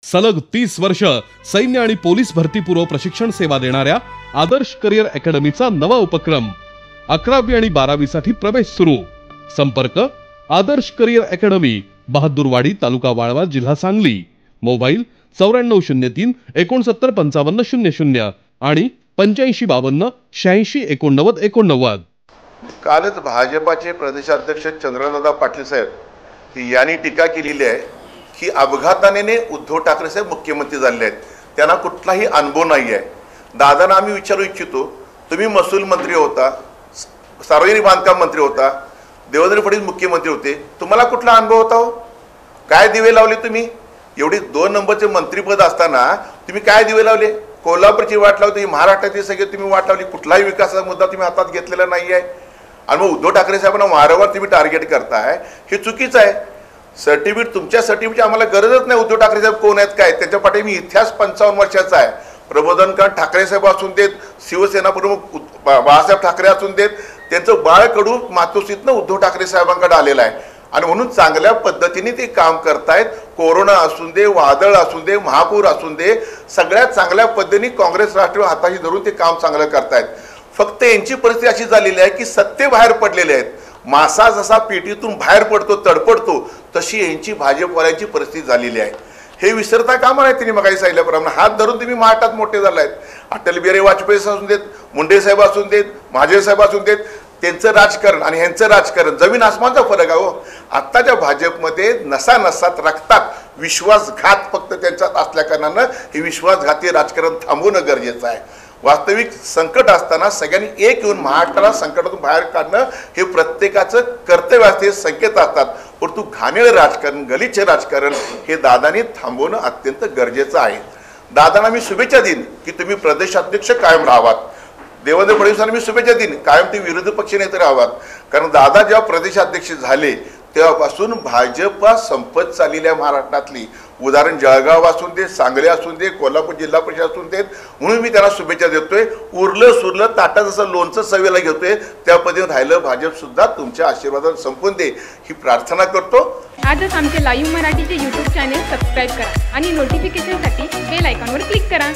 सलग 30 वर्ष सैन्य आणि पोलीस भरतीपूर्व प्रशिक्षण सेवा देणाऱ्या आदर्श करिअर अकॅडमीचा नवा उपक्रम 11वी आणि 12वी साठी प्रवेश सुरू। संपर्क आदर्श करिअर अकॅडमी, बहादूरवाडी, तालुका वाळवा, जिल्हा सांगली। मोबाईल 9403 69 5500 आणि 8552 86 89 89। कालच भाजपाचे प्रदेशाध्यक्ष चंद्रदादा पाटील साहेब यांनी टीका केलेली आहे की अपघाताने उद्धव ठाकरे साहेब मुख्यमंत्री झाले आहेत, त्यांना कुठलाही अनुभव नाही आहे। दादांना आम्ही विचारू इच्छितो, तुम्ही महसूल मंत्री होता, सार्वजनिक बांधकाम मंत्री होता, देवेंद्र फडणवीस मुख्यमंत्री होते, तुम्हाला कुठला अनुभव होता हो? काय दिवे लावले तुम्ही? एवढी 2 नंबरचे मंत्रीपद असताना तुम्ही काय दिवे लावले? कोल्हापूरची वाट लावली, महाराष्ट्राची सगळे तुम्ही वाट लावली, कुठलाही विकासाचा मुद्दा तुम्ही हातात घेतलेला नाही आहे। आणि मग उद्धव ठाकरे साहेबांना वारंवार तुम्ही टार्गेट करताय, हे चुकीचं आहे। सर्टिफिकेट, तुमच्या सर्टिफिकेटची आम्हाला गरजच नाही। उद्धव ठाकरे साहेब कोण आहेत काय, त्याच्या पाठी मी इतिहास 55 वर्षाचा आहे। प्रबोधनकार ठाकरे साहेब असून देत, शिवसेना प्रमुख बाळासाहेब ठाकरे असून देत, त्यांचं बाळ कडू मातोश्रीतनं उद्धव ठाकरे साहेबांकडे आलेलं आहे आणि म्हणून चांगल्या पद्धतीने ते काम करतायत। कोरोना असून दे, वादळ असून दे, महापूर असून दे, सगळ्यात चांगल्या पद्धतीने काँग्रेस राष्ट्रवादी हाताशी धरून ते काम चांगलं करतायत। फक्त यांची परिस्थिती अशी झालेली आहे की सत्ते बाहेर पडलेले आहेत। मासा जसा पेटीतून बाहेर पडतो, तडपडतो, तशी यांची भाजपवाल्यांची परिस्थिती झालेली आहे। हे विसरता कामा नाही। त्यांनी मगाही सांगितल्याप्रमाणे हात धरून तुम्ही महाराष्ट्रात मोठे झाले आहेत। अटल बिहारी वाजपेयी असून देत, मुंडे साहेब असून देत, महाजन साहेब असून देत, त्यांचं राजकारण आणि ह्यांचं राजकारण जमीन आसमानचा फरक आहे हो। आत्ताच्या भाजपमध्ये नसा नसात रक्तात विश्वासघात फक्त त्यांच्यात असल्या कारणानं हे विश्वासघाती राजकारण थांबवणं गरजेचं आहे। वास्तविक संकट असताना सगळ्यांनी एक येऊन महाराष्ट्राला संकटातून बाहेर काढणं हे प्रत्येकाचं कर्तव्य असते, संकेत असतात। परंतु घाणेरडं राजकारण, गलिच्छ राजकारण हे दादांनी थांबवणं अत्यंत गरजेचं आहे। दादांना मी शुभेच्छा देईन की तुम्ही प्रदेशाध्यक्ष कायम राहावात। देवेंद्र फडणवीसांना मी शुभेच्छा देईन, कायम ते विरोधी पक्ष नेते राहावात। कारण दादा जेव्हा प्रदेशाध्यक्ष झाले तेव्हापासून भाजपा संपत चाललेल्या महाराष्ट्रातली, उदाहरण जळगाव असून दे, सांगली असून दे, कोल्हापूर जिल्हा परिषद असून देत, म्हणून मी त्यांना शुभेच्छा देतोय। उरलं सुरलं ताटा जसं लोणचं सवेला घेतोय त्या पद्धतीने राहिलं, भाजप सुद्धा तुमच्या आशीर्वादाने संपून दे ही प्रार्थना करतो। आजच आमचे लाईव्ह मराठीचे YouTube चॅनेल सबस्क्राईब करा आणि नोटिफिकेशनसाठी बेल आयकॉनवर क्लिक करा।